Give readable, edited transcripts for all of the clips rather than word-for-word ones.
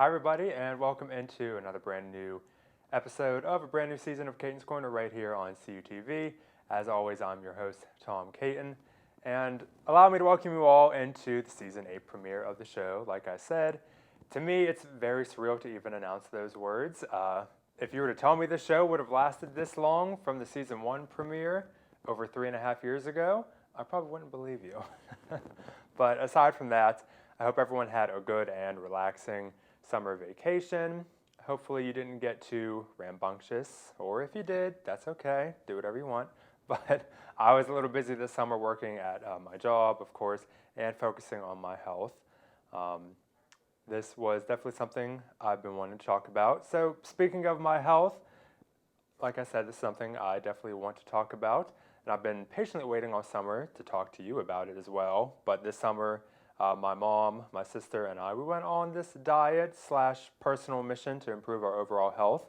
Hi everybody, and welcome into another brand new episode of a brand new season of Caton'S Corner right here on CUTV. As always, I'm your host, Tom Caton, and allow me to welcome you all into the Season 8 premiere of the show. Like I said, to me, it's very surreal to even announce those words. If you were to tell me the show would have lasted this long from the Season 1 premiere over 3.5 years ago, I probably wouldn't believe you. But aside from that, I hope everyone had a good and relaxing summer vacation. Hopefully you didn't get too rambunctious, or if you did, that's okay. Do whatever you want. But I was a little busy this summer working at my job, of course, and focusing on my health. This was definitely something I've been wanting to talk about. So speaking of my health, like I said, this is something I definitely want to talk about. And I've been patiently waiting all summer to talk to you about it as well. But this summer, my mom, my sister, and we went on this diet/personal mission to improve our overall health.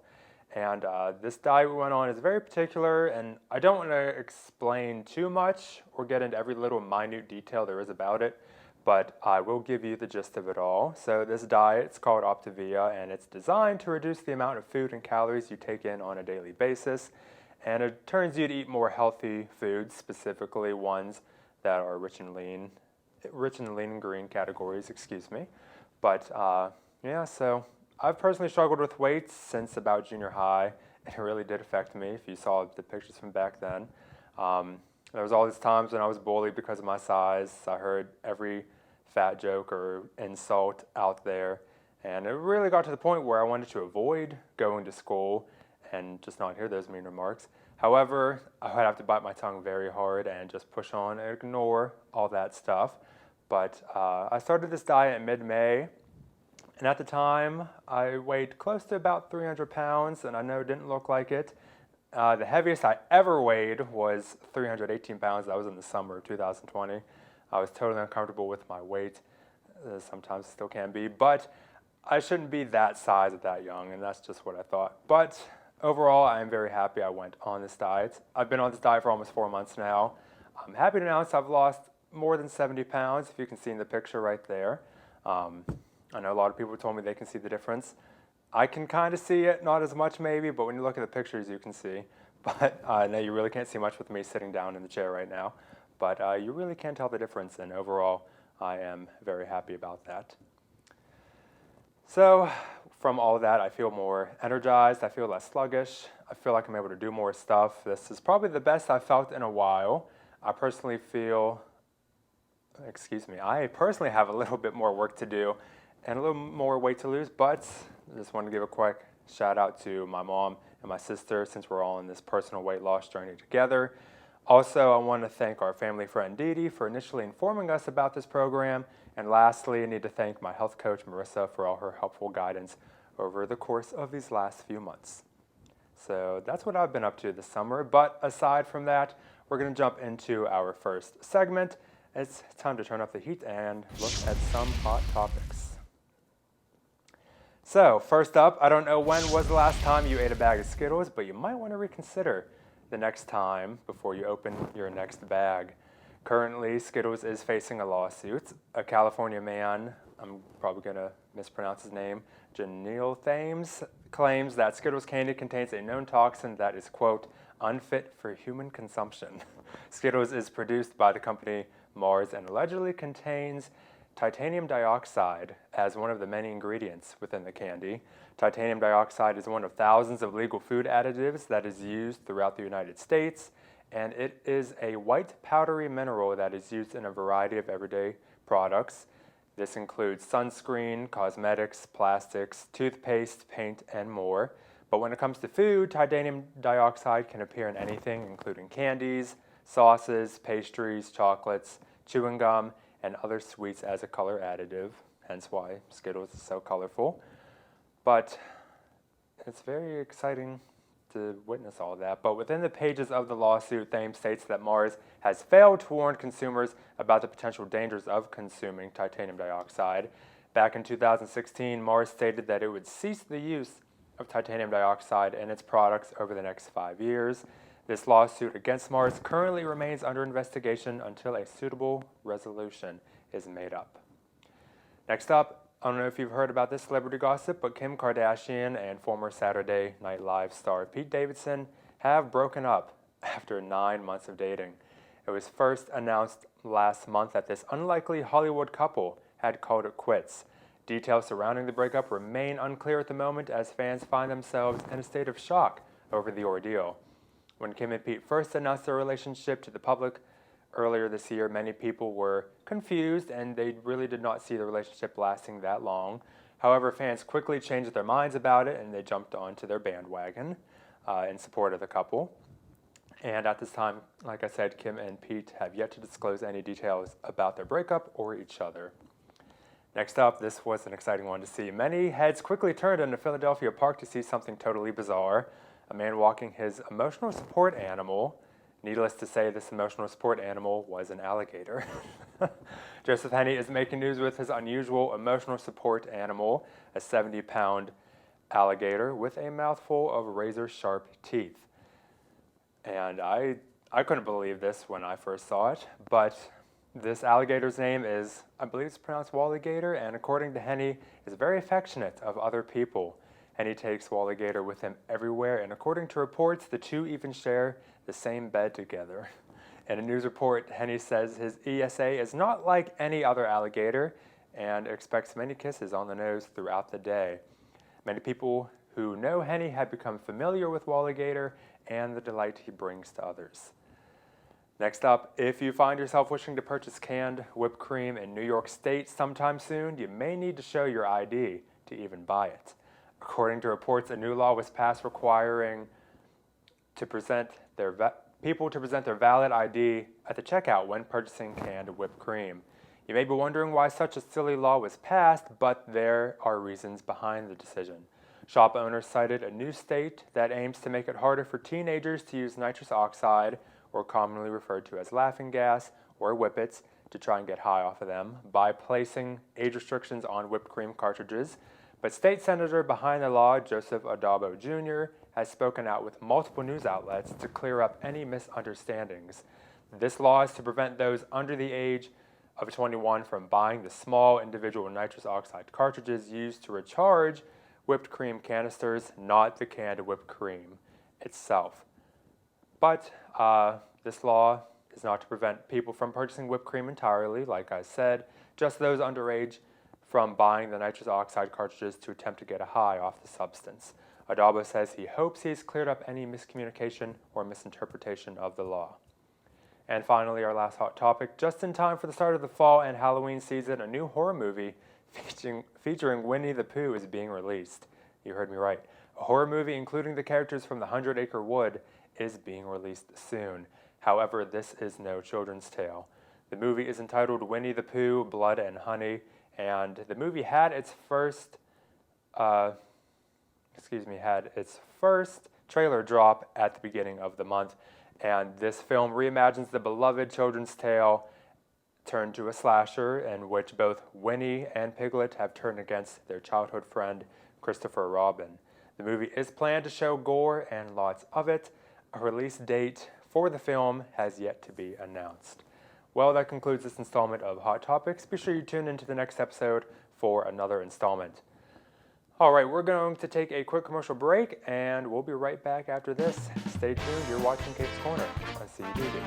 And this diet we went on is very particular, and I don't want to explain too much or get into every little minute detail there is about it, but I will give you the gist of it all. So this diet, it's called Optavia, and it's designed to reduce the amount of food and calories you take in on a daily basis. And it turns you to eat more healthy foods, specifically ones that are rich in lean and green categories, excuse me. But yeah, so I've personally struggled with weight since about junior high, and it really did affect me if you saw the pictures from back then. There was all these times when I was bullied because of my size. I heard every fat joke or insult out there, and it really got to the point where I wanted to avoid going to school and just not hear those mean remarks. However, I would have to bite my tongue very hard and just push on and ignore all that stuff. But I started this diet in mid-May, and at the time, I weighed close to about 300 pounds, and I know it didn't look like it. The heaviest I ever weighed was 318 pounds. That was in the summer of 2020. I was totally uncomfortable with my weight. Sometimes still can be, but I shouldn't be that size at that young, and that's just what I thought. But overall, I am very happy I went on this diet. I've been on this diet for almost 4 months now. I'm happy to announce I've lost more than 70 pounds, if you can see in the picture right there. I know a lot of people told me they can see the difference. I can kind of see it, not as much maybe, but when you look at the pictures, you can see. But I know you really can't see much with me sitting down in the chair right now. But you really can tell the difference, and overall, I am very happy about that. So from all of that, I feel more energized. I feel less sluggish. I feel like I'm able to do more stuff. This is probably the best I've felt in a while. I personally have a little bit more work to do and a little more weight to lose, but I just want to give a quick shout out to my mom and my sister since we're all in this personal weight loss journey together. Also, I want to thank our family friend Dee Dee for initially informing us about this program. And lastly, I need to thank my health coach Marissa for all her helpful guidance over the course of these last few months. So that's what I've been up to this summer. But aside from that, we're going to jump into our first segment. It's time to turn up the heat and look at some hot topics. So first up, I don't know when was the last time you ate a bag of Skittles, but you might want to reconsider the next time before you open your next bag. Currently, Skittles is facing a lawsuit. A California man, I'm probably going to mispronounce his name, Janelle Thames, claims that Skittles candy contains a known toxin that is, quote, unfit for human consumption. Skittles is produced by the company Mars and allegedly contains titanium dioxide as one of the many ingredients within the candy. Titanium dioxide is one of thousands of legal food additives that is used throughout the United States, and it is a white powdery mineral that is used in a variety of everyday products. This includes sunscreen, cosmetics, plastics, toothpaste, paint, and more. But when it comes to food, titanium dioxide can appear in anything, including candies, sauces, pastries, chocolates, chewing gum, and other sweets as a color additive, hence why Skittles is so colorful. But it's very exciting to witness all that. But within the pages of the lawsuit, Thames states that Mars has failed to warn consumers about the potential dangers of consuming titanium dioxide. Back in 2016, Mars stated that it would cease the use of titanium dioxide in its products over the next 5 years. This lawsuit against Mars currently remains under investigation until a suitable resolution is made up. Next up, I don't know if you've heard about this celebrity gossip, but Kim Kardashian and former Saturday Night Live star Pete Davidson have broken up after 9 months of dating. It was first announced last month that this unlikely Hollywood couple had called it quits. Details surrounding the breakup remain unclear at the moment as fans find themselves in a state of shock over the ordeal. When Kim and Pete first announced their relationship to the public earlier this year, many people were confused and they really did not see the relationship lasting that long. However, fans quickly changed their minds about it and they jumped onto their bandwagon in support of the couple. And at this time, like I said, Kim and Pete have yet to disclose any details about their breakup or each other. Next up, this was an exciting one to see. Many heads quickly turned into Philadelphia Park to see something totally bizarre. A man walking his emotional support animal. Needless to say, this emotional support animal was an alligator. Joseph Henney is making news with his unusual emotional support animal, a 70-pound alligator with a mouthful of razor-sharp teeth. And I couldn't believe this when I first saw it, but this alligator's name is, I believe it's pronounced Walligator, and according to Henney, is very affectionate of other people. Henney takes Walligator with him everywhere, and according to reports, the two even share the same bed together. In a news report, Henney says his ESA is not like any other alligator and expects many kisses on the nose throughout the day. Many people who know Henney have become familiar with Walligator and the delight he brings to others. Next up, if you find yourself wishing to purchase canned whipped cream in New York State sometime soon, you may need to show your ID to even buy it. According to reports, a new law was passed requiring people to present their valid ID at the checkout when purchasing canned whipped cream. You may be wondering why such a silly law was passed, but there are reasons behind the decision. Shop owners cited a new state that aims to make it harder for teenagers to use nitrous oxide, or commonly referred to as laughing gas, or whippets, to try and get high off of them by placing age restrictions on whipped cream cartridges. But state senator behind the law, Joseph Addabbo Jr., has spoken out with multiple news outlets to clear up any misunderstandings. This law is to prevent those under the age of 21 from buying the small individual nitrous oxide cartridges used to recharge whipped cream canisters, not the canned whipped cream itself. But this law is not to prevent people from purchasing whipped cream entirely, like I said, just those underage from buying the nitrous oxide cartridges to attempt to get a high off the substance. Addabbo says he hopes he's cleared up any miscommunication or misinterpretation of the law. And finally, our last hot topic, just in time for the start of the fall and Halloween season, a new horror movie featuring Winnie the Pooh is being released. You heard me right. A horror movie including the characters from the 100-Acre Wood is being released soon. However, this is no children's tale. The movie is entitled Winnie the Pooh, Blood and Honey, and the movie had its first trailer drop at the beginning of the month, and this film reimagines the beloved children's tale turned to a slasher in which both Winnie and Piglet have turned against their childhood friend, Christopher Robin. The movie is planned to show gore and lots of it. A release date for the film has yet to be announced. Well, that concludes this installment of Hot Topics. Be sure you tune into the next episode for another installment. All right, we're going to take a quick commercial break, and we'll be right back after this. Stay tuned. You're watching Caton'S Corner on CUTV.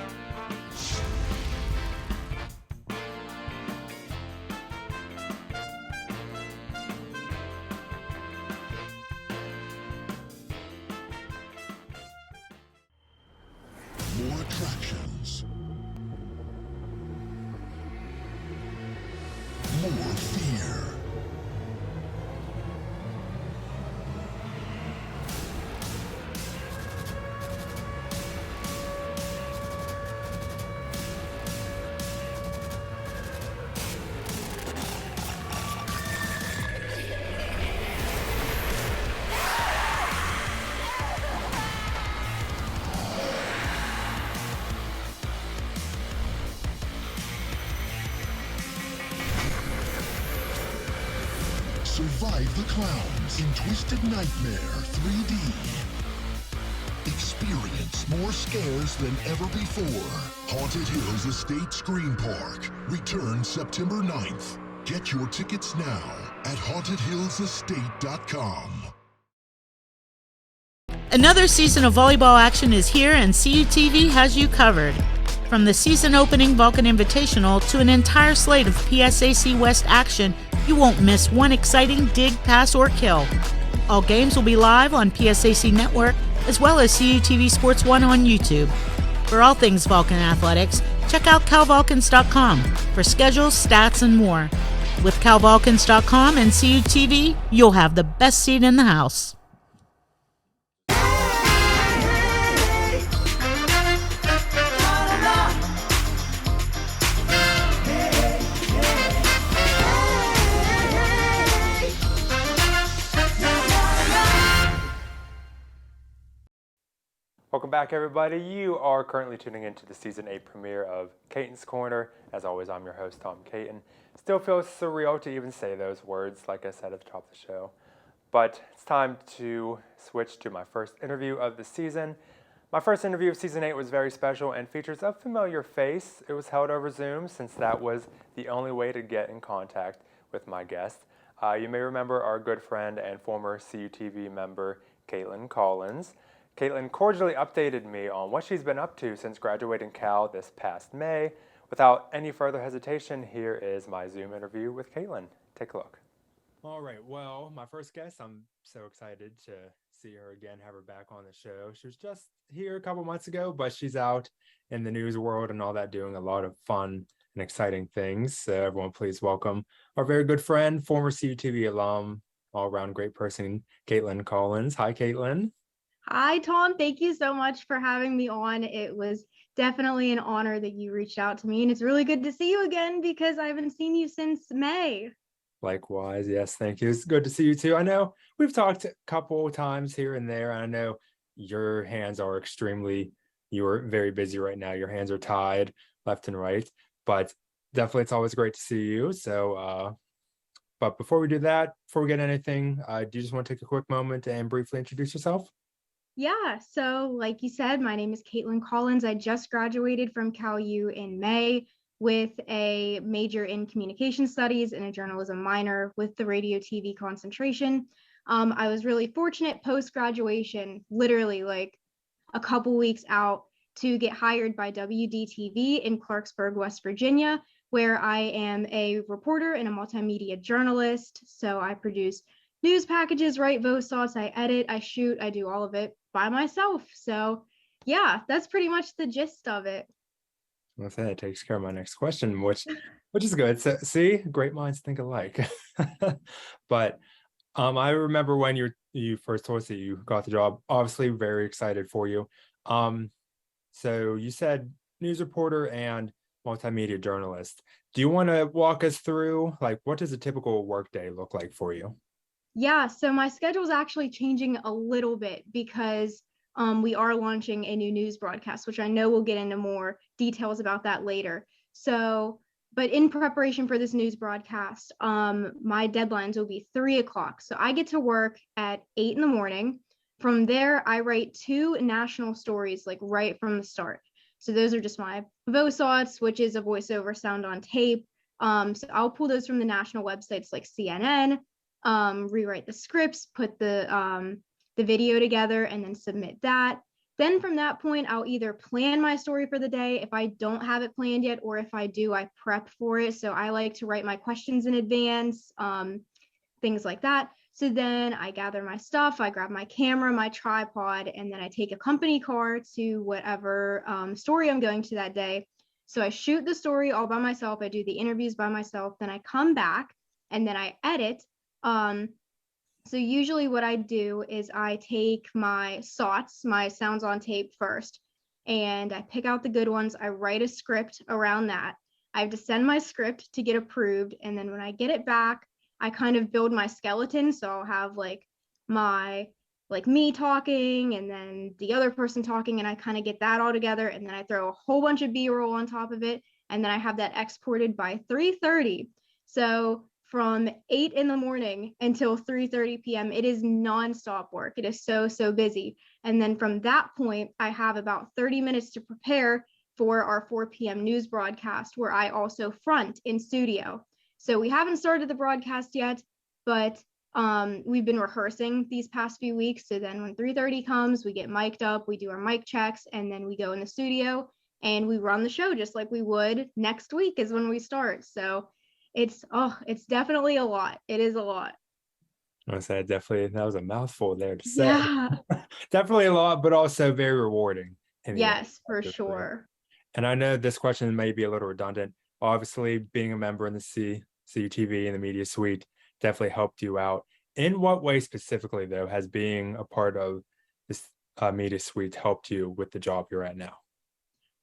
More attractions. More fear. Survive the clowns in Twisted Nightmare 3D. Experience more scares than ever before. Haunted Hills Estate Scream Park returns September 9th. Get your tickets now at hauntedhillsestate.com. Another season of volleyball action is here, and CUTV has you covered. From the season opening Vulcan Invitational to an entire slate of PSAC West action, you won't miss one exciting dig, pass, or kill. All games will be live on PSAC Network, as well as CUTV Sports 1 on YouTube. For all things Vulcan athletics, check out calvulcans.com for schedules, stats, and more. With calvulcans.com and CUTV, you'll have the best seat in the house. Welcome back, everybody. You are currently tuning into the Season 8 premiere of Caton'S Corner. As always, I'm your host, Tom Caton. Still feels surreal to even say those words, like I said at the top of the show. But it's time to switch to my first interview of the season. My first interview of Season 8 was very special and features a familiar face. It was held over Zoom, since that was the only way to get in contact with my guest. You may remember our good friend and former CUTV member, Catilyn Collins. Catilyn cordially updated me on what she's been up to since graduating Cal this past May. Without any further hesitation, here is my Zoom interview with Catilyn. Take a look. All right, well, my first guest, I'm so excited to see her again, have her back on the show. She was just here a couple months ago, but she's out in the news world and all that, doing a lot of fun and exciting things. So everyone, please welcome our very good friend, former CUTV alum, all-around great person, Catilyn Collins. Hi, Catilyn. Hi, Tom. Thank you so much for having me on. It was definitely an honor that you reached out to me, and it's really good to see you again because I haven't seen you since May. Likewise, yes, thank you. It's good to see you too. I know we've talked a couple of times here and there, and I know your hands are you're very busy right now. Your hands are tied left and right, but definitely it's always great to see you. So, but before we do that, before we get anything, do you just want to take a quick moment and briefly introduce yourself? Yeah, so like you said, my name is Catilyn Collins. I just graduated from Cal U in May with a major in communication studies and a journalism minor with the radio TV concentration. I was really fortunate post-graduation, literally like a couple weeks out, to get hired by WDTV in Clarksburg, West Virginia, where I am a reporter and a multimedia journalist. So I produce news packages, write voice thoughts, I edit, I shoot, I do all of it by myself. So yeah, that's pretty much the gist of it. Well, that takes care of my next question, which is good. So, see, great minds think alike. But I remember when you first told us that you got the job. Obviously, very excited for you. So you said news reporter and multimedia journalist. Do you want to walk us through, like, what does a typical workday look like for you? Yeah, so my schedule is actually changing a little bit because we are launching a new news broadcast, which I know we'll get into more details about that later. So, but in preparation for this news broadcast, my deadlines will be 3 o'clock. So I get to work at 8 in the morning. From there, I write 2 national stories, like right from the start. So those are just my voice thoughts, which is a voiceover sound on tape. So I'll pull those from the national websites like CNN, rewrite the scripts, put the video together, and then submit that. Then from that point, I'll either plan my story for the day if I don't have it planned yet, or if I do, I prep for it. So I like to write my questions in advance, things like that. So then I gather my stuff, I grab my camera, my tripod, and then I take a company car to whatever story I'm going to that day. So I shoot the story all by myself. I do the interviews by myself. Then I come back and then I edit. So usually what I do is I take my SOTs, my sounds on tape first, and I pick out the good ones. I write a script around that. I have to send my script to get approved. And then when I get it back, I kind of build my skeleton. So I'll have like me talking and then the other person talking, and I kind of get that all together. And then I throw a whole bunch of B-roll on top of it. And then I have that exported by 3:30. So from 8 in the morning until 3:30 p.m. it is nonstop work. It is so busy. And then from that point, I have about 30 minutes to prepare for our 4 p.m. news broadcast, where I also front in studio. So we haven't started the broadcast yet, but we've been rehearsing these past few weeks. So then when 3:30 comes, we get mic'd up, we do our mic checks, and then we go in the studio and we run the show just like we would next week is when we start. So it's definitely a lot. It is a lot. I said definitely that was a mouthful there to say. Yeah. Definitely a lot, but also very rewarding. Yes, for sure. And I know this question may be a little redundant. Obviously, being a member in the CUTV and the media suite definitely helped you out. In what way specifically, though, has being a part of this media suite helped you with the job you're at now?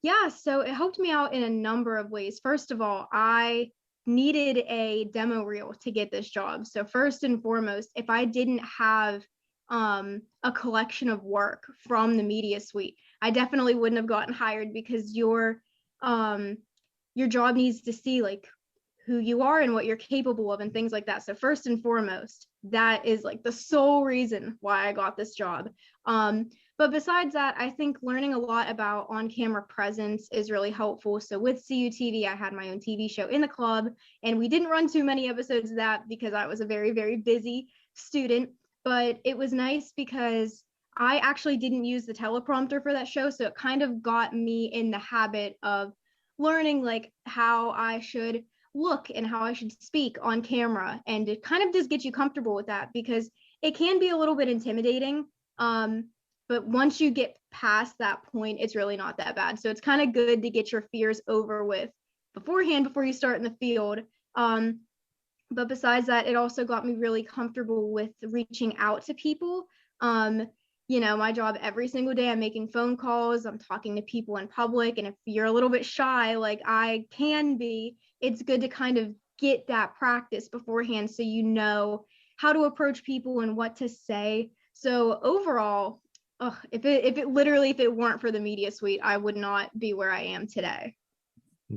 Yeah, so it helped me out in a number of ways. First of all, I needed a demo reel to get this job. So first and foremost, if I didn't have a collection of work from the media suite, I definitely wouldn't have gotten hired, because your job needs to see like who you are and what you're capable of and things like that. So first and foremost, that is like the sole reason why I got this job. But besides that, I think learning a lot about on-camera presence is really helpful. So with CUTV, I had my own TV show in the club, and we didn't run too many episodes of that because I was a very, very busy student. But it was nice because I actually didn't use the teleprompter for that show. So it kind of got me in the habit of learning like how I should look and how I should speak on camera. And it kind of does get you comfortable with that, because it can be a little bit intimidating. But once you get past that point, it's really not that bad. So it's kind of good to get your fears over with beforehand before you start in the field. But besides that, it also got me really comfortable with reaching out to people. My job every single day, I'm making phone calls, I'm talking to people in public. And if you're a little bit shy, like I can be, it's good to kind of get that practice beforehand so you know how to approach people and what to say. So overall, if it weren't for the media suite, I would not be where I am today.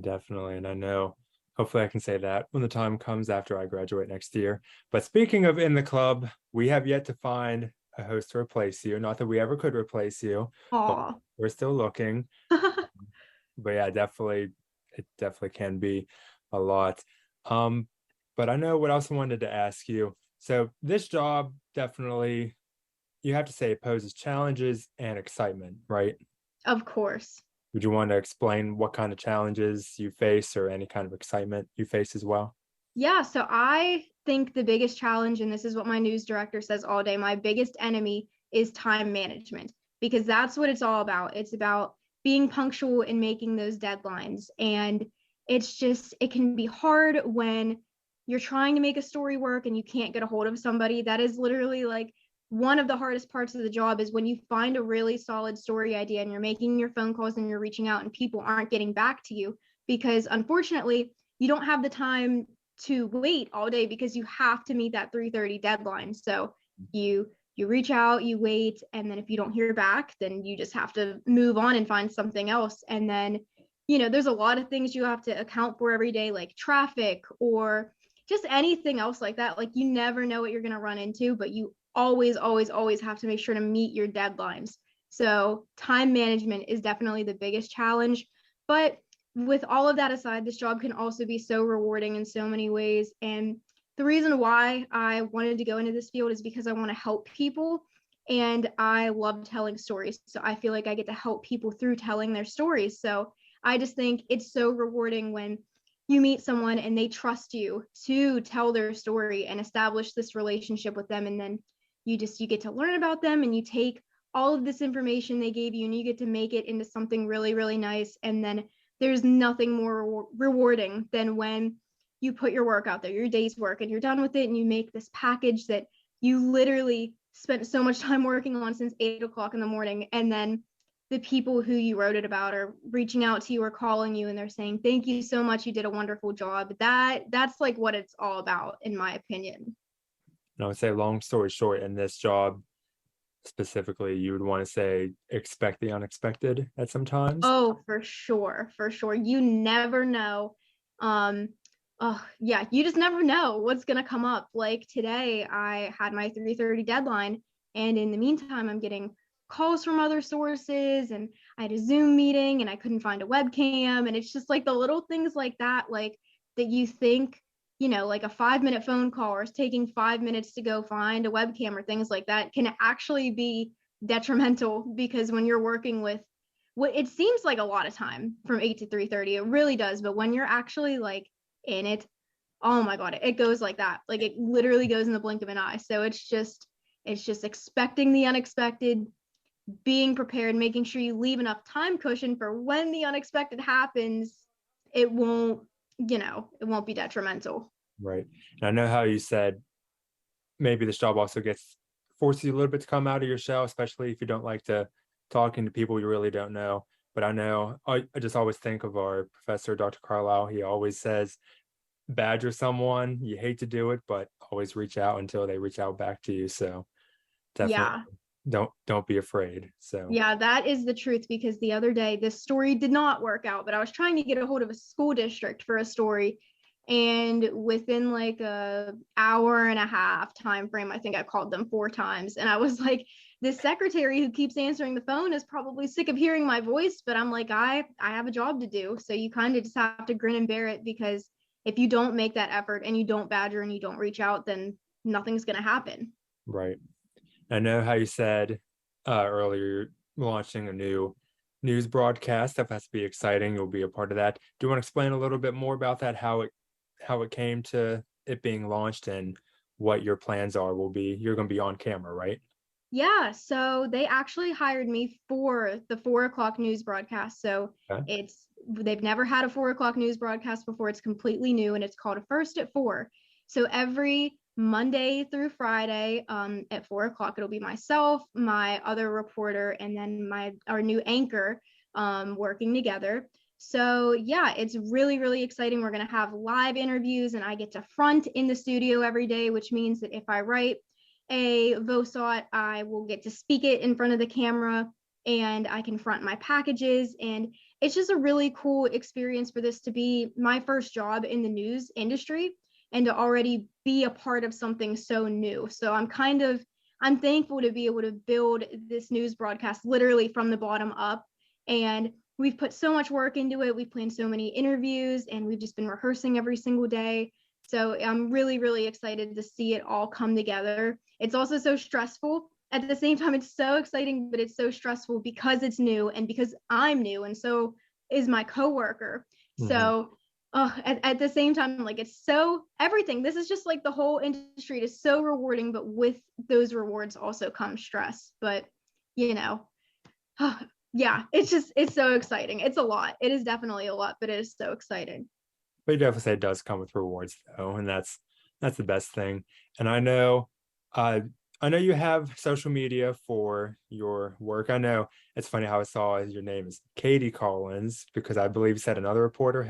Definitely. And I know hopefully I can say that when the time comes after I graduate next year. But speaking of in the club, we have yet to find a host to replace you. Not that we ever could replace you, but we're still looking. But yeah, it definitely can be a lot. But I know what else I wanted to ask you. So this job definitely, you have to say, it poses challenges and excitement, right? Of course. Would you want to explain what kind of challenges you face or any kind of excitement you face as well? Yeah, so I think the biggest challenge, and this is what my news director says all day, my biggest enemy is time management, because that's what it's all about. It's about being punctual and making those deadlines. And it can be hard when you're trying to make a story work and you can't get a hold of somebody. That is literally like one of the hardest parts of the job, is when you find a really solid story idea and you're making your phone calls and you're reaching out and people aren't getting back to you, because unfortunately you don't have the time to wait all day because you have to meet that 3:30 deadline. So you reach out, you wait, and then if you don't hear back, then you just have to move on and find something else. And then, there's a lot of things you have to account for every day, like traffic or just anything else like that. Like, you never know what you're going to run into, but you always, always, always have to make sure to meet your deadlines. So time management is definitely the biggest challenge. But with all of that aside, this job can also be so rewarding in so many ways. And the reason why I wanted to go into this field is because I want to help people, and I love telling stories. So I feel like I get to help people through telling their stories. So I just think it's so rewarding when you meet someone and they trust you to tell their story and establish this relationship with them. And then you get to learn about them, and you take all of this information they gave you and you get to make it into something really, really nice. And then there's nothing more rewarding than when you put your work out there, your day's work, and you're done with it, and you make this package that you literally spent so much time working on since 8:00 in the morning. And then the people who you wrote it about are reaching out to you or calling you, and they're saying, thank you so much, you did a wonderful job. That's like what it's all about, in my opinion. And I would say, long story short, in this job specifically, you would want to say expect the unexpected at some times. Oh, for sure. You never know. You just never know what's gonna come up. Like today, I had my 3:30 deadline, and in the meantime, I'm getting calls from other sources, and I had a Zoom meeting, and I couldn't find a webcam, and it's just like the little things like that you think like a 5-minute phone call or it's taking 5 minutes to go find a webcam or things like that can actually be detrimental, because when you're working with what it seems like a lot of time from 8 to 3:30, it really does. But when you're actually like in it, oh my God, it goes like that. Like it literally goes in the blink of an eye. So it's just expecting the unexpected, being prepared, making sure you leave enough time cushion for when the unexpected happens, it won't, it won't be detrimental. Right. And I know how you said maybe this job also forces you a little bit to come out of your shell, especially if you don't like to talking to people you really don't know. But I know I just always think of our professor, Dr. Carlisle. He always says, badger someone. You hate to do it, but always reach out until they reach out back to you. So definitely Yeah. don't be afraid. So Yeah, that is the truth, because the other day this story did not work out, but I was trying to get a hold of a school district for a story, and within like a hour and a half time frame, I think I called them 4 times, and I was like, this secretary who keeps answering the phone is probably sick of hearing my voice, but I'm like, I have a job to do. So you kind of just have to grin and bear it, because if you don't make that effort and you don't badger and you don't reach out, then nothing's going to happen. right. I know how you said earlier, you're launching a new news broadcast. That has to be exciting. You'll be a part of that. Do you want to explain a little bit more about that, how it came to it being launched and what your plans are? You're going to be on camera, right? Yeah, so they actually hired me for the 4 o'clock news broadcast. So Okay. they've never had a 4 o'clock news broadcast before. It's completely new, and it's called a First at 4. So every Monday through Friday, at 4 o'clock, it'll be myself, my other reporter, and then our new anchor, working together. So yeah, it's really, really exciting. We're gonna have live interviews, and I get to front in the studio every day, which means that if I write a VOSOT, I will get to speak it in front of the camera, and I can front my packages. And it's just a really cool experience for this to be my first job in the news industry, and to already be a part of something so new. So I'm thankful to be able to build this news broadcast literally from the bottom up. And we've put so much work into it. We've planned so many interviews, and we've just been rehearsing every single day. So I'm really, really excited to see it all come together. It's also so stressful. At the same time, it's so exciting, but it's so stressful because it's new and because I'm new, and so is my coworker. Mhm. So at the same time, like, it's so everything. This is just like the whole industry. It is so rewarding, but with those rewards also comes stress. But you know, yeah, it's so exciting. It's a lot. It is definitely a lot, but it is so exciting. But you definitely say it does come with rewards though, and that's the best thing. And uh, I know you have social media for your work. I know it's funny how I saw your name is Katie Collins, because I believe you said another reporter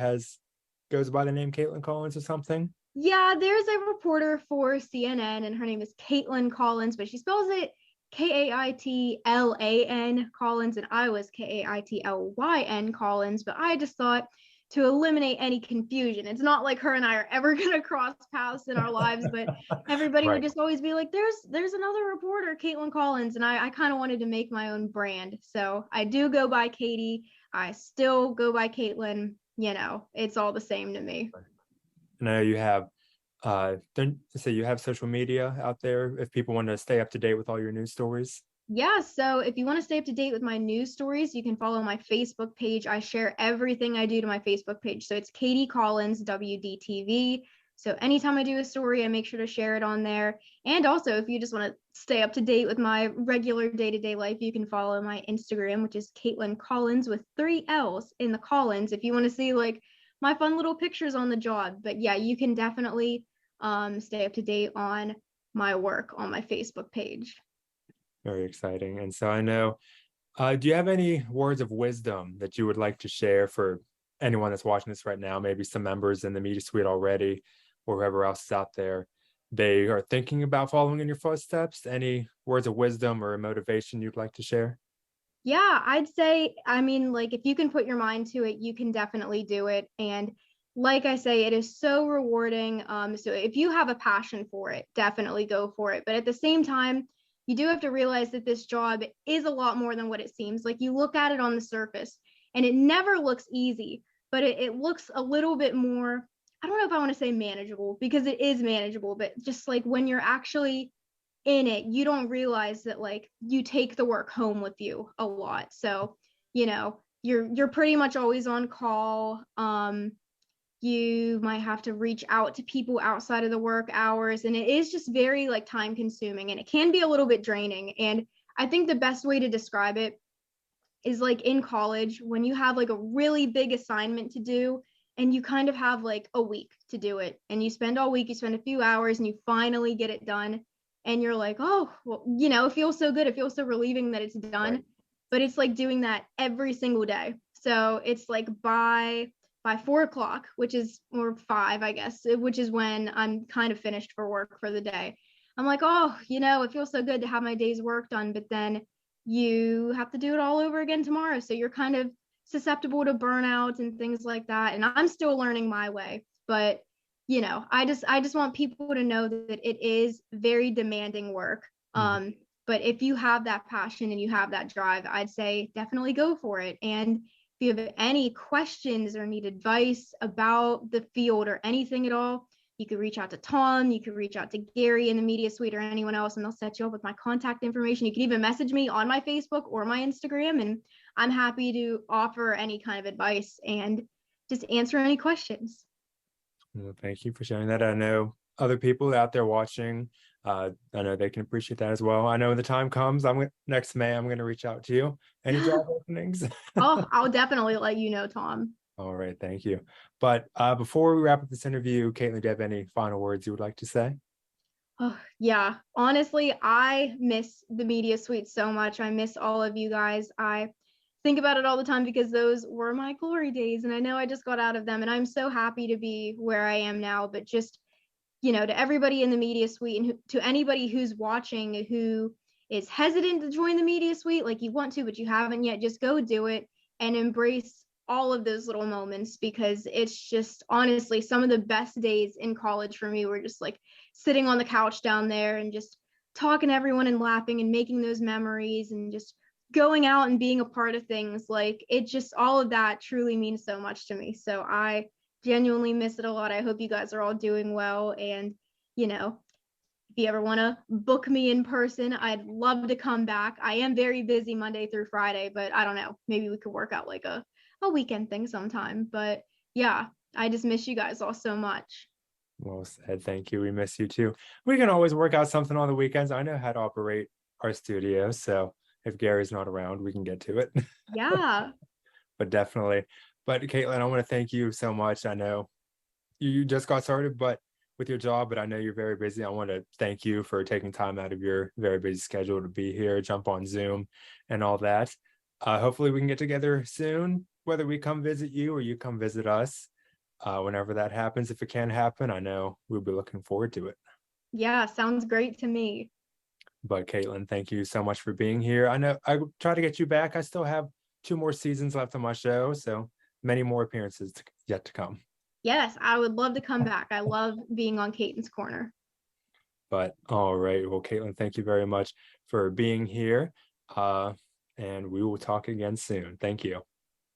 goes by the name Caitlin Collins or something. Yeah, there's a reporter for CNN, and her name is KATILYN Collins, but she spells it KAITLAN Collins, and I was KAITLYN Collins. But I just thought, to eliminate any confusion, it's not like her and I are ever gonna cross paths in our lives, but everybody would Right. just always be like, there's another reporter, KATILYN Collins. And I kind of wanted to make my own brand. So I do go by Katie. I still go by KATILYN. It's all the same to me. And I know you have don't say you have social media out there if people want to stay up to date with all your news stories. Yeah, so if you want to stay up to date with my news stories, you can follow my Facebook page. I share everything I do to my Facebook page. So it's Katie Collins WDTV. So anytime I do a story, I make sure to share it on there. And also, if you just want to stay up to date with my regular day-to-day life, you can follow my Instagram, which is Caitlin Collins with 3 L's in the Collins, if you want to see like my fun little pictures on the job. But yeah, you can definitely stay up to date on my work on my Facebook page. Very exciting. And so I know, do you have any words of wisdom that you would like to share for anyone that's watching this right now? Maybe some members in the media suite already, or whoever else is out there. They are thinking about following in your footsteps. Any words of wisdom or motivation you'd like to share? Yeah, I'd say, I mean, like, if you can put your mind to it, you can definitely do it. And like I say, it is so rewarding. So if you have a passion for it, definitely go for it. But at the same time, you do have to realize that this job is a lot more than what it seems. Like, you look at it on the surface and it never looks easy, but it looks a little bit more, I don't know if I want to say manageable, because it is manageable, but just like when you're actually in it, you don't realize that like you take the work home with you a lot. So, you're pretty much always on call. You might have to reach out to people outside of the work hours, and it is just very like time consuming, and it can be a little bit draining. And I think the best way to describe it is like in college, when you have like a really big assignment to do and you kind of have like a week to do it, and you spend all week, you spend a few hours and you finally get it done, and you're like, oh, well, it feels so good, it feels so relieving that it's done. Right. But it's like doing that every single day. So it's like by 4:00, which is, or 5, I guess, which is when I'm kind of finished for work for the day, I'm like, oh, it feels so good to have my day's work done, but then you have to do it all over again tomorrow. So you're kind of susceptible to burnout and things like that. And I'm still learning my way, but I just want people to know that it is very demanding work. But if you have that passion and you have that drive, I'd say definitely go for it. And if you have any questions or need advice about the field or anything at all, you could reach out to Tom, you could reach out to Gary in the media suite or anyone else, and they'll set you up with my contact information. You can even message me on my Facebook or my Instagram, and I'm happy to offer any kind of advice and just answer any questions. Well, thank you for sharing that. I know other people out there watching, I know they can appreciate that as well. I know when the time comes, next May, I'm going to reach out to you. Any job openings? Oh, I'll definitely let you know, Tom. All right, thank you. But before we wrap up this interview, Caitlin, do you have any final words you would like to say? Oh, yeah. Honestly, I miss the media suite so much. I miss all of you guys. I think about it all the time because those were my glory days, and I know I just got out of them, and I'm so happy to be where I am now. But just, to everybody in the media suite, and to anybody who's watching who is hesitant to join the media suite, like you want to, but you haven't yet, just go do it and embrace all of those little moments, because it's just honestly some of the best days in college for me were just like sitting on the couch down there and just talking to everyone and laughing and making those memories and just going out and being a part of things. Like it just, all of that truly means so much to me. So I genuinely miss it a lot. I hope you guys are all doing well. And, if you ever want to book me in person, I'd love to come back. I am very busy Monday through Friday, but I don't know, maybe we could work out like a weekend thing sometime. But yeah, I just miss you guys all so much. Well said. Thank you. We miss you too. We can always work out something on the weekends. I know how to operate our studio, so if Gary's not around, we can get to it. Yeah. But definitely. But Caitlin, I want to thank you so much. I know you just got started with your job, but I know you're very busy. I want to thank you for taking time out of your very busy schedule to be here, jump on Zoom and all that. Hopefully we can get together soon, whether we come visit you or you come visit us. Whenever that happens, if it can happen, I know we'll be looking forward to it. Yeah, sounds great to me. But Caitlin, thank you so much for being here. I know I try to get you back. I still have 2 more seasons left on my show, so many more appearances yet to come. Yes, I would love to come back. I love being on Caton'S Corner. But all right, well, Caitlin, thank you very much for being here, and we will talk again soon. Thank you.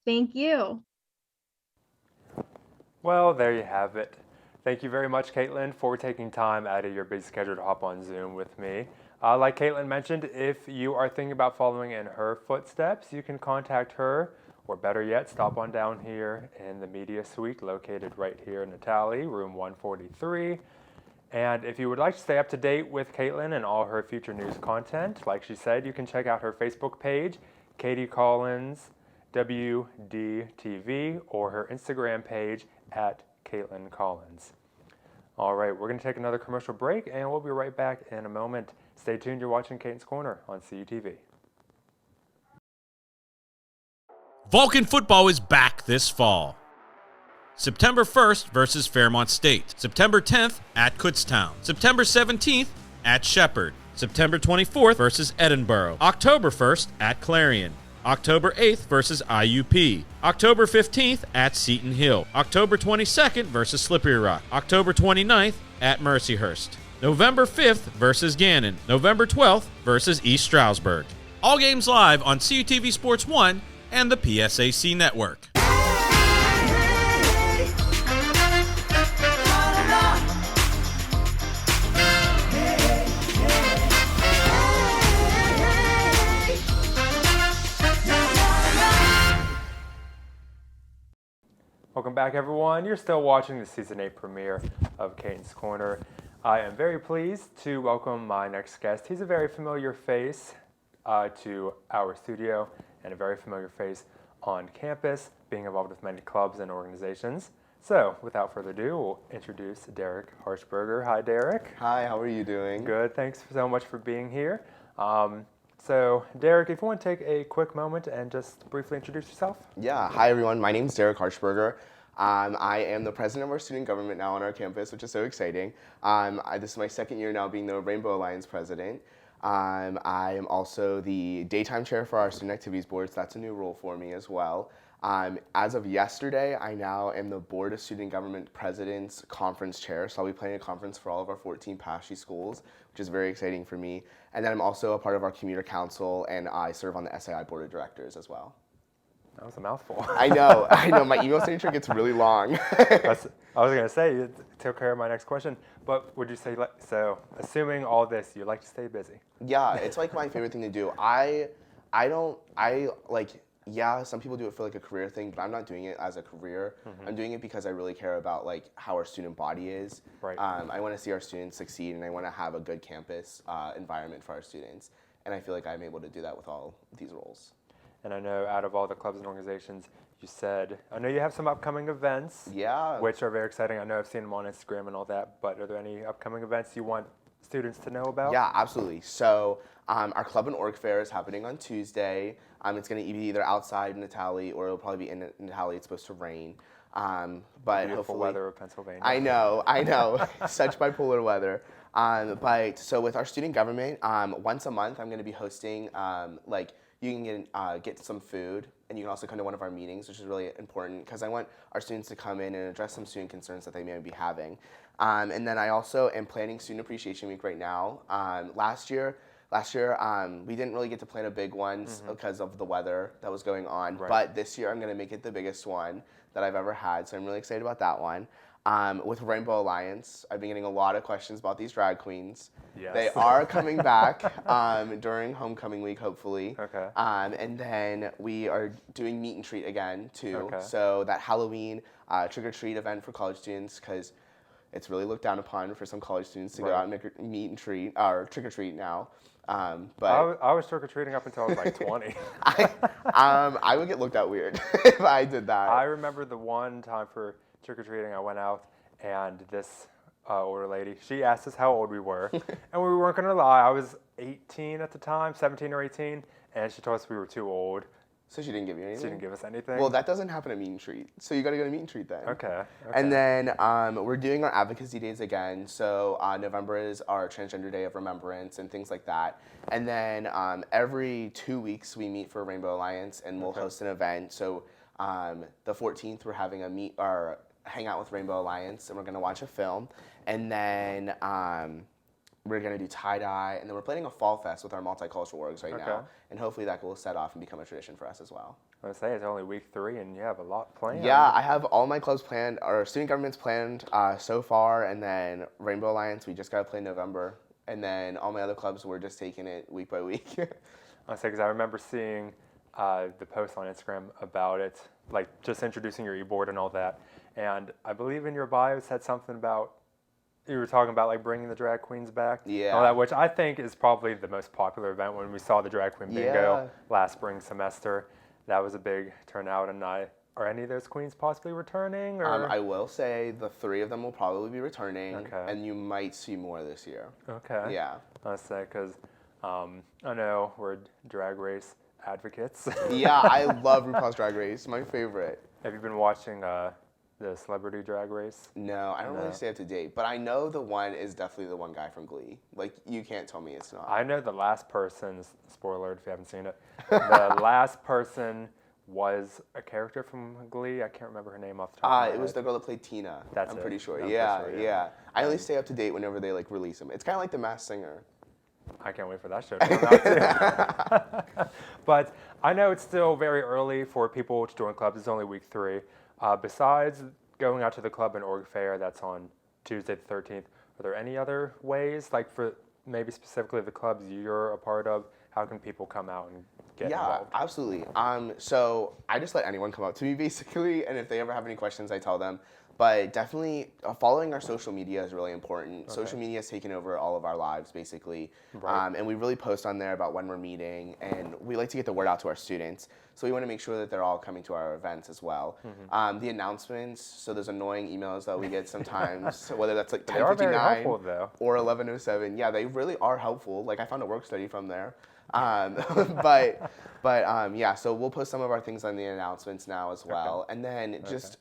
Thank you. Well, there you have it. Thank you very much, Caitlin, for taking time out of your busy schedule to hop on Zoom with me. Like Caitlin mentioned, if you are thinking about following in her footsteps, you can contact her, or better yet, stop on down here in the media suite located right here in Italy, room 143. And if you would like to stay up to date with Caitlin and all her future news content, like she said, you can check out her Facebook page, Katie Collins WDTV, or her Instagram page at Caitlin Collins. All right, we're going to take another commercial break, and we'll be right back in a moment. Stay tuned. You're watching Caton'S Corner on CUTV. Vulcan football is back this fall. September 1st versus Fairmont State. September 10th at Kutztown. September 17th at Shepherd. September 24th versus Edinburgh. October 1st at Clarion. October 8th versus IUP. October 15th at Seton Hill. October 22nd versus Slippery Rock. October 29th at Mercyhurst. November 5th versus Gannon. November 12th versus East Stroudsburg. All games live on CUTV Sports 1 and the PSAC network. back, everyone. You're still watching the Season 8 premiere of Caton'S Corner. I am very pleased to welcome my next guest. He's a very familiar face to our studio and a very familiar face on campus, being involved with many clubs and organizations. So, without further ado, we'll introduce Derrick Harshberger. Hi, Derrick. Hi, how are you doing? Good. Thanks so much for being here. So, Derrick, if you want to take a quick moment and just briefly introduce yourself. Yeah, hi everyone. My name is Derrick Harshberger. I am the president of our student government now on our campus, which is so exciting. This is my second year now being the Rainbow Alliance president. I am also the daytime chair for our student activities board, so that's a new role for me as well. As of yesterday, I now am the Board of Student Government President's Conference Chair, so I'll be planning a conference for all of our 14 PASHE schools, which is very exciting for me. And then I'm also a part of our Commuter Council, and I serve on the SAI Board of Directors as well. That was a mouthful. I know. My email signature gets really long. I was going to say, you took care of my next question, but would you say, so assuming all this, you like to stay busy? Yeah, it's like my favorite thing to do. Yeah, some people do it for like a career thing, but I'm not doing it as a career. Mm-hmm. I'm doing it because I really care about like how our student body is. Right. I want to see our students succeed, and I want to have a good campus environment for our students. And I feel like I'm able to do that with all these roles. And I know out of all the clubs and organizations, I know you have some upcoming events. Yeah. Which are very exciting. I know I've seen them on Instagram and all that, but are there any upcoming events you want students to know about? Yeah, absolutely. So our club and org fair is happening on Tuesday. It's going to be either outside in Natali or it'll probably be in Natali. It's supposed to rain. But beautiful hopefully, weather of Pennsylvania. I know. Such bipolar weather. But so with our student government, once a month I'm going to be hosting you can get some food, and you can also come to one of our meetings, which is really important because I want our students to come in and address some student concerns that they may be having. And then I also am planning Student Appreciation Week right now. Last year, we didn't really get to plan a big one because of the weather that was going on. Right. But this year I'm going to make it the biggest one that I've ever had, so I'm really excited about that one. With Rainbow Alliance, I've been getting a lot of questions about these drag queens. Yes. They are coming back during homecoming week, hopefully. Okay. And then we are doing meet and treat again, too. Okay. So that Halloween trick-or-treat event for college students, because it's really looked down upon for some college students to go out and make a meet and treat, or trick-or-treat now. But I was trick-or-treating up until I was like 20. I would get looked at weird if I did that. I remember the one time for trick-or-treating, I went out, and this older lady, she asked us how old we were, and we weren't going to lie. I was 18 at the time, 17 or 18, and she told us we were too old. So she didn't give you anything? She didn't give us anything. Well, that doesn't happen at meet and treat, so you got to go to meet and treat then. Okay. And then we're doing our advocacy days again. So November is our Transgender Day of Remembrance and things like that. And then every 2 weeks we meet for Rainbow Alliance, and we'll host an event. So the 14th we're having a hang out with Rainbow Alliance, and we're going to watch a film. And then we're going to do tie-dye, and then we're planning a fall fest with our multicultural orgs right now. And hopefully that will set off and become a tradition for us as well. I was going to say, it's only week 3, and you have a lot planned. Yeah, I have all my clubs planned, our student government's planned so far, and then Rainbow Alliance, we just got to play November. And then all my other clubs, we're just taking it week by week. I was saying, because I remember seeing the post on Instagram about it, like just introducing your e-board and all that. And I believe in your bio it said something about, you were talking about like bringing the drag queens back. Yeah. And all that, which I think is probably the most popular event when we saw the drag queen bingo last spring semester. That was a big turnout, and are any of those queens possibly returning? Or? I will say the 3 of them will probably be returning, Okay. and you might see more this year. Okay. Yeah. I was saying, because I know we're Drag Race advocates. Yeah, I love RuPaul's Drag Race, my favorite. Have you been watching the Celebrity Drag Race? No, I don't really stay up to date, but I know the one is definitely the one guy from Glee. Like, you can't tell me it's not. I know the last person, spoiler alert if you haven't seen it, the last person was a character from Glee. I can't remember her name off the top of my head. It was the girl that played Tina. That's I'm it. pretty sure. I'm Yeah, pretty sure, yeah. I only stay up to date whenever they like release them. It's kind of like The Masked Singer. I can't wait for that show to come out too. But I know it's still very early for people to join clubs. It's only week 3. Besides going out to the club and org fair that's on Tuesday the 13th, are there any other ways, like for maybe specifically the clubs you're a part of, how can people come out and get Yeah, involved? absolutely. So I just let anyone come up to me basically, and if they ever have any questions, I tell them. But definitely following our social media is really important. Okay. Social media has taken over all of our lives basically, Right. and we really post on there about when we're meeting, and we like to get the word out to our students. So we want to make sure that they're all coming to our events as well. The announcements, so those annoying emails that we get sometimes, whether that's like They are very 10:59 helpful, though. or 11:07. Yeah, they really are helpful. Like I found a work study from there. Um, but yeah, so we'll post some of our things on the announcements now as well, and then just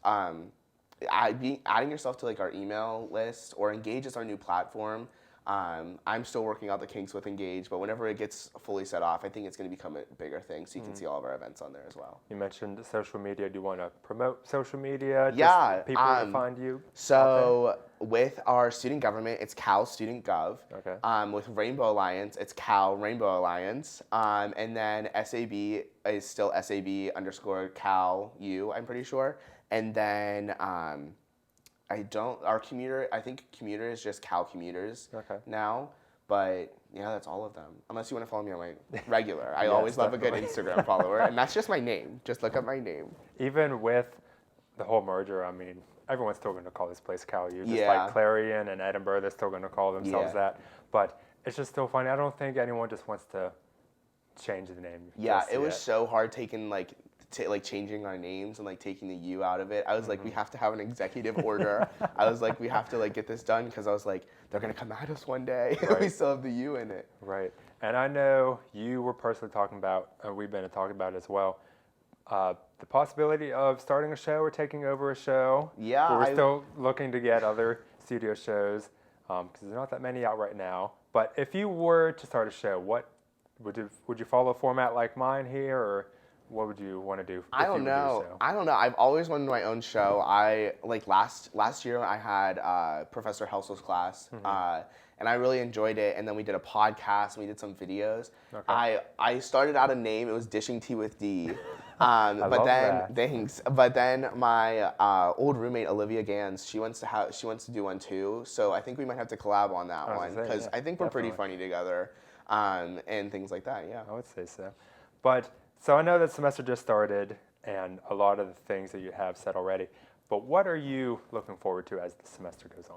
adding yourself to like our email list or Engage is our new platform. I'm still working out the kinks with Engage, but whenever it gets fully set off, I think it's going to become a bigger thing, so you can see all of our events on there as well. You mentioned social media. Do you want to promote social media? Yeah, Just people to find you? So with our student government, it's Cal Student Gov. Okay. With Rainbow Alliance, it's Cal Rainbow Alliance. And then SAB is still SAB_Cal U, I'm pretty sure. And then I think commuter is just Cal Commuters now. But yeah, that's all of them. Unless you want to follow me on my regular. I always love a good Instagram follower. And that's just my name. Just look up my name. Even with the whole merger, I mean, everyone's still going to call this place Cal U. Just Yeah. like Clarion and Edinburgh, they're still going to call themselves that. But it's just still funny. I don't think anyone just wants to change the name. Yeah, just it was yet. so hard taking changing our names and like taking the U out of it. I was like, we have to have an executive order. I was like, we have to like get this done because I was like, they're gonna come at us one day. Right. We still have the U in it. Right. And I know you were personally talking about, and we've been talking about it as well, the possibility of starting a show or taking over a show. Yeah, We're still looking to get other studio shows because there's not that many out right now. But if you were to start a show, what would you follow a format like mine here, or what would you want to do? I don't know. I've always wanted my own show. I like last year I had Professor Helsel's class, and I really enjoyed it. And then we did a podcast and we did some videos. Okay. I started out a name. It was Dishing Tea with D. Thanks. But then my old roommate Olivia Gans, she wants to do one too. So I think we might have to collab on that one because I think we're pretty funny together, and things like that. Yeah. I would say so. But so I know that semester just started and a lot of the things that you have said already, but what are you looking forward to as the semester goes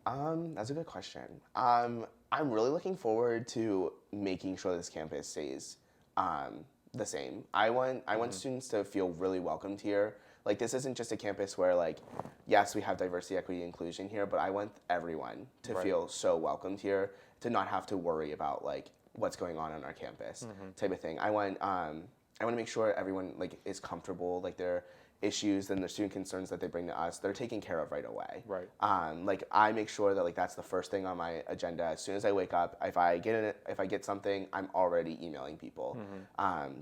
on? That's a good question. I'm really looking forward to making sure this campus stays the same. I want students to feel really welcomed here. Like this isn't just a campus where like, yes, we have diversity, equity, inclusion here, but I want everyone to feel so welcomed here, to not have to worry about like what's going on our campus type of thing. I want to make sure everyone like is comfortable, like their issues and the student concerns that they bring to us, they're taken care of right away. Right. Like I make sure that like that's the first thing on my agenda. As soon as I wake up, if I get something, I'm already emailing people.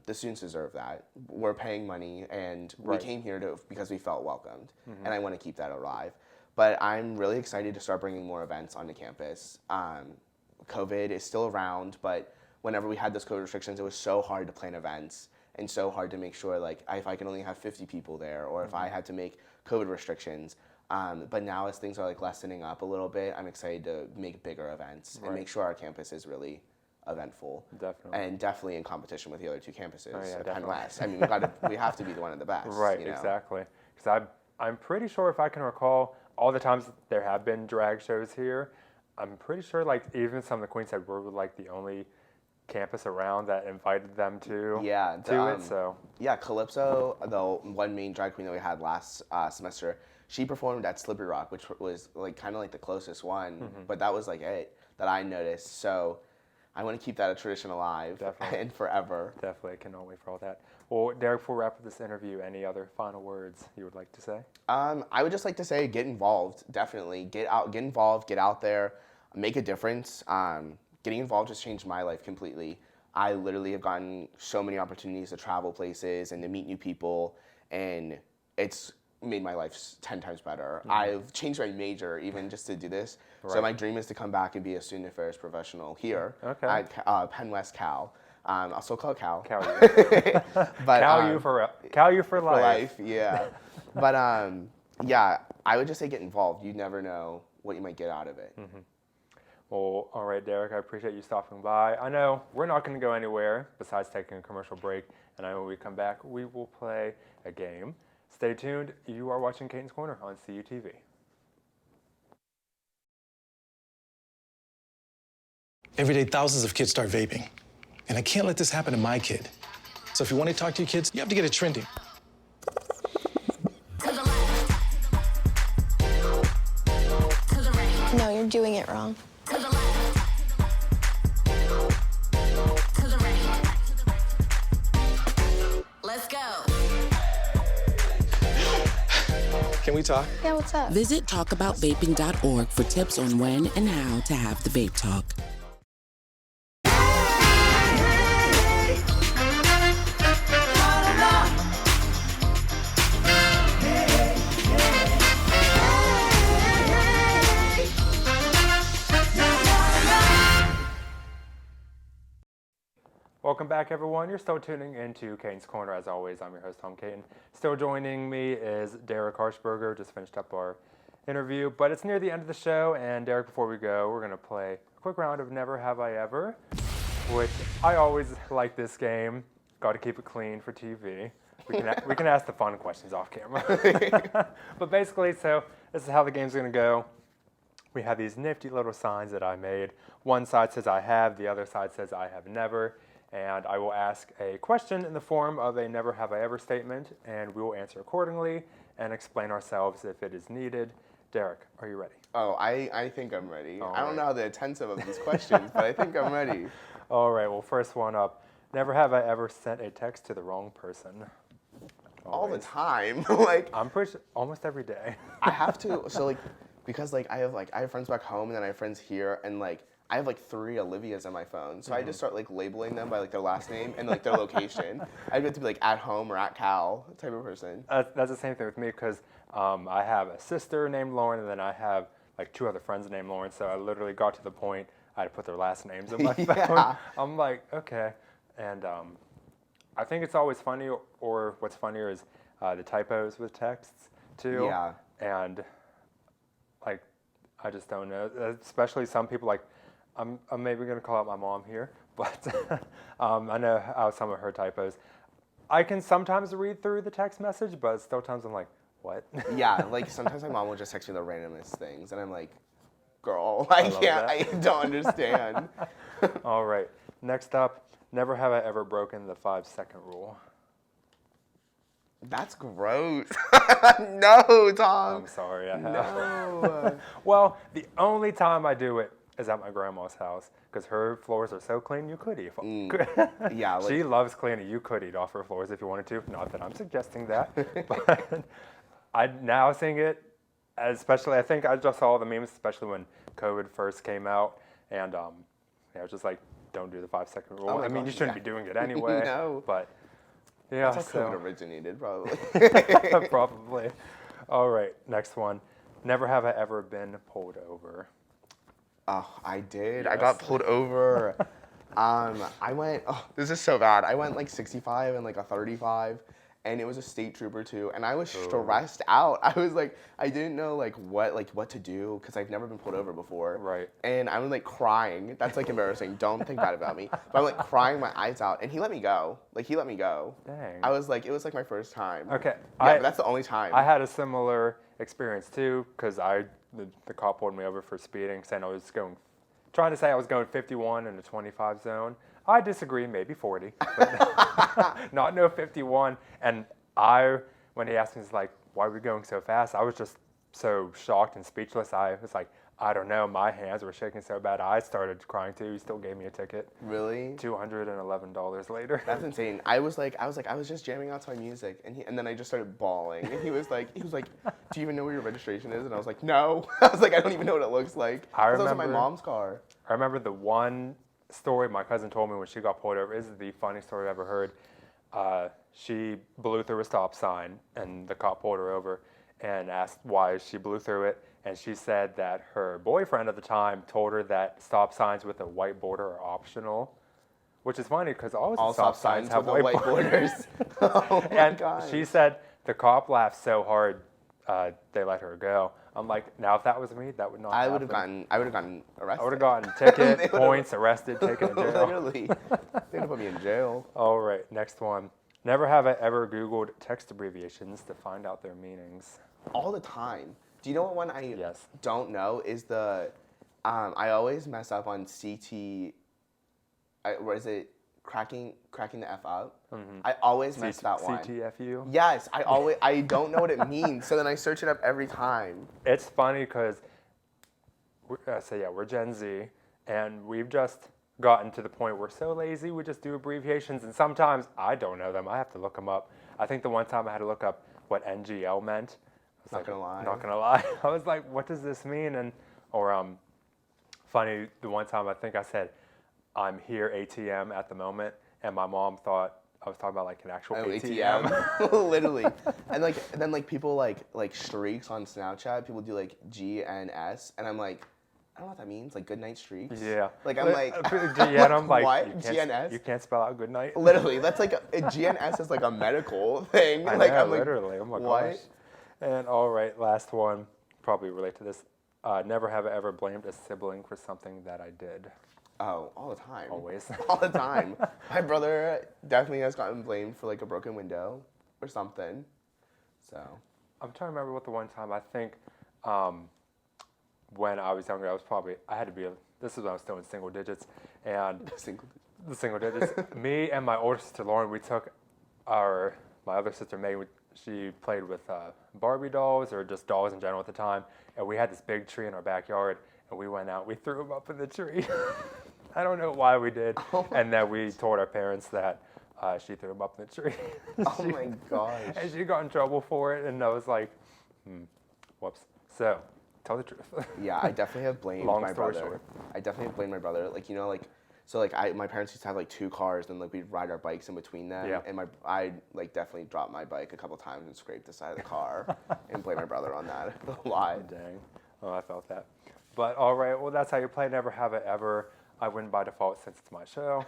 The students deserve that. We're paying money, and we came here because we felt welcomed, and I want to keep that alive. But I'm really excited to start bringing more events onto campus. COVID is still around, but whenever we had those COVID restrictions, it was so hard to plan events and so hard to make sure like if I can only have 50 people there, or if I had to make COVID restrictions. But now as things are like lessening up a little bit, I'm excited to make bigger events and make sure our campus is really eventful. Definitely. And definitely in competition with the other two campuses at Penn definitely. West. I mean, we have to be one of the best. Right, you know? exactly. Because I'm pretty sure, if I can recall, all the times there have been drag shows here, I'm pretty sure like even some of the queens said we're like the only campus around that invited them to it. So yeah, Calypso, the one main drag queen that we had last semester, she performed at Slippery Rock, which was like kind of like the closest one, but that was like it that I noticed. So I want to keep that a tradition alive and forever. Definitely, I cannot wait for all that. Well, Derek, before we wrap up this interview, any other final words you would like to say? I would just like to say, get involved. Definitely, get involved, get out there, make a difference. Getting involved has changed my life completely. I literally have gotten so many opportunities to travel places and to meet new people, and it's made my life 10 times better. I've changed my major even just to do this. So my dream is to come back and be a student affairs professional here at Penn West Cal. I'll still call it Cal. Cal U. But, Cal U for life. Yeah. But yeah, I would just say get involved. You never know what you might get out of it. Well, all right, Derrick, I appreciate you stopping by. I know we're not going to go anywhere besides taking a commercial break, and I know when we come back, we will play a game. Stay tuned. You are watching Caton'S Corner on CUTV. Every day, thousands of kids start vaping, and I can't let this happen to my kid. So if you want to talk to your kids, you have to get it trending. No, you're doing it wrong. Let's go. Can we talk? Yeah, what's up? Visit talkaboutvaping.org for tips on when and how to have the vape talk. Welcome back, everyone. You're still tuning into Caton'S Corner. As always, I'm your host, Tom Caton. Still joining me is Derrick Harshberger. Just finished up our interview, but it's near the end of the show. And Derrick, before we go, we're going to play a quick round of Never Have I Ever, which I always like this game. Got to keep it clean for TV. We can ask the fun questions off camera. But basically, so this is how the game's going to go. We have these nifty little signs that I made. One side says I have, the other side says I have never. And I will ask a question in the form of a never have I ever statement, and we will answer accordingly and explain ourselves if it is needed. Derrick, are you ready? Oh, I think I'm ready. All I don't right. know the intensive of these questions, but I think I'm ready. All right, well, first one up. Never have I ever sent a text to the wrong person. All the Always. time. Like, I'm pretty sure almost every day. I have to, so like, because I have friends back home and then I have friends here, and like, I have like 3 Olivias on my phone, so I just start like labeling them by like their last name and like their location. I'd have to be like at home or at Cal type of person. That's the same thing with me because I have a sister named Lauren, and then I have like 2 other friends named Lauren, so I literally got to the point I had to put their last names in my phone. I'm like, okay. And I think it's always funny, or what's funnier is the typos with texts too. Yeah. And like, I just don't know, especially some people like, I'm maybe going to call out my mom here, but I know how some of her typos. I can sometimes read through the text message, but still times I'm like, what? Yeah, like sometimes my mom will just text me the randomest things, and I'm like, girl, I love can't, that. I don't understand. All right, next up, never have I ever broken the 5-second rule. That's gross. No, Tom. I'm sorry, I have. No. Well, the only time I do it is at my grandma's house because her floors are so clean you could eat. Yeah, like, She loves cleaning. You could eat off her floors if you wanted to. Not that I'm suggesting that, but I now seeing it, especially I think I just saw the memes, especially when COVID first came out, and yeah, I was just like, don't do the 5-second rule. Oh my I mean, gosh, you shouldn't yeah. be doing it anyway. No. But yeah, That's how COVID so originated, probably. probably. All right, next one. Never have I ever been pulled over. Oh, I did. I Yes. got pulled over. I went, oh, this is so bad. I went like 65 and like a 35, and it was a state trooper too, and I was stressed out. I was like, I didn't know what to do because I've never been pulled over before. Right. And I was like crying. That's like embarrassing. Don't think bad about me. But I'm like crying my eyes out, and he let me go. Like he let me go. Dang. I was like, it was like my first time. Okay. Yeah, but that's the only time. I had a similar experience too, because the cop pulled me over for speeding, saying trying to say I was going 51 in a 25 zone. I disagree, maybe 40, but not no 51. And when he asked me, he's like, why are we going so fast? I was just so shocked and speechless. I was like, I don't know. My hands were shaking so bad. I started crying too. He still gave me a ticket. Really? $211 later. That's insane. I was just jamming out to my music, and then I just started bawling. And he was like, do you even know where your registration is? And I was like, no. I was like, I don't even know what it looks like. I 'Cause that was my remember- mom's car. I remember the one story my cousin told me when she got pulled over. This is the funniest story I've ever heard. She blew through a stop sign, and the cop pulled her over and asked why she blew through it. And she said that her boyfriend at the time told her that stop signs with a white border are optional, which is funny because all stop signs have with the white borders. Oh my And gosh. she said the cop laughed so hard they let her go. I'm like, now if that was me, that would not happen. I would have gotten arrested. I would have gotten ticket, points, arrested, taken to jail. Literally. They would have put me in jail. All right, next one. Never have I ever Googled text abbreviations to find out their meanings. All the time. Do you know what one I Yes. don't know is the, I always mess up on CT, what is it, cracking the F up? Mm-hmm. I always mess that one. CTFU? Yes, I don't know what it means, so then I search it up every time. It's funny because, we're Gen Z, and we've just gotten to the point where we're so lazy, we just do abbreviations, and sometimes I don't know them. I have to look them up. I think the one time I had to look up what NGL meant. Not gonna lie. I was like, what does this mean? Funny, the one time I think I said, I'm here ATM at the moment, and my mom thought I was talking about like an actual ATM. Literally. And then people like streaks on Snapchat, people do like GNS, and I'm like, I don't know what that means, like good night streaks. Yeah. Like I'm like, I'm like what? GNS? You can't spell out good night? Literally, that's like a GNS is like a medical thing. I like know, I'm like, literally. Oh my what? gosh. And all right, last one, probably relate to this. Never have I ever blamed a sibling for something that I did. Oh, all the time. Always. All the time. My brother definitely has gotten blamed for like a broken window or something. So. I'm trying to remember what the one time, I think when I was younger, this is when I was still in single digits. And the single digits. Me and my older sister Lauren, we took my other sister May, she played with Barbie dolls or just dolls in general at the time. And we had this big tree in our backyard, and we went out, we threw them up in the tree. I don't know why we did. And then we told our parents that she threw them up in the tree. Oh my gosh. And she got in trouble for it, and I was like, whoops. So, tell the truth. Yeah, I definitely have blamed my brother. Short. I definitely have blamed my brother. Like, you know, like, so like my parents used to have like 2 cars, and like we'd ride our bikes in between them. Yeah. And I like definitely dropped my bike a couple times and scraped the side of the car, and blame my brother on that a lot. Dang. Oh, I felt that. But all right, well, that's how you play Never Have It Ever. I win by default since it's my show.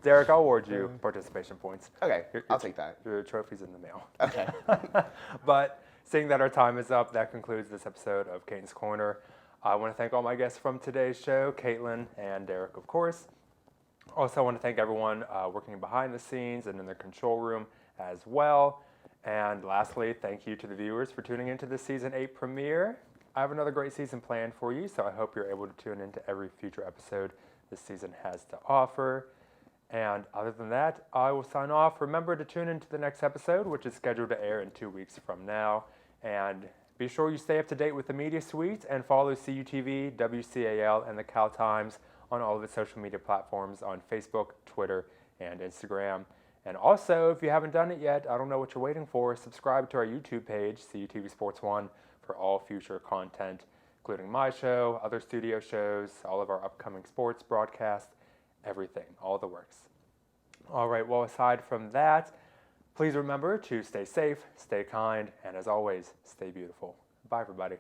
Derrick, I'll award you participation points. Okay, I'll take that. Your trophy's in the mail. Okay. But seeing that our time is up, that concludes this episode of Caton'S Corner. I want to thank all my guests from today's show, KATILYN and Derrick, of course. Also, I want to thank everyone working behind the scenes and in the control room as well. And lastly, thank you to the viewers for tuning into the Season 8 premiere. I have another great season planned for you, so I hope you're able to tune into every future episode this season has to offer. And other than that, I will sign off. Remember to tune into the next episode, which is scheduled to air in 2 weeks from now. And be sure you stay up to date with the media suite and follow CUTV, WCAL, and the Cal Times on all of its social media platforms on Facebook, Twitter, and Instagram. And also, if you haven't done it yet, I don't know what you're waiting for, subscribe to our YouTube page, CUTV Sports 1, for all future content, including my show, other studio shows, all of our upcoming sports broadcasts, everything, all the works. All right, well, aside from that, please remember to stay safe, stay kind, and as always, stay beautiful. Bye, everybody.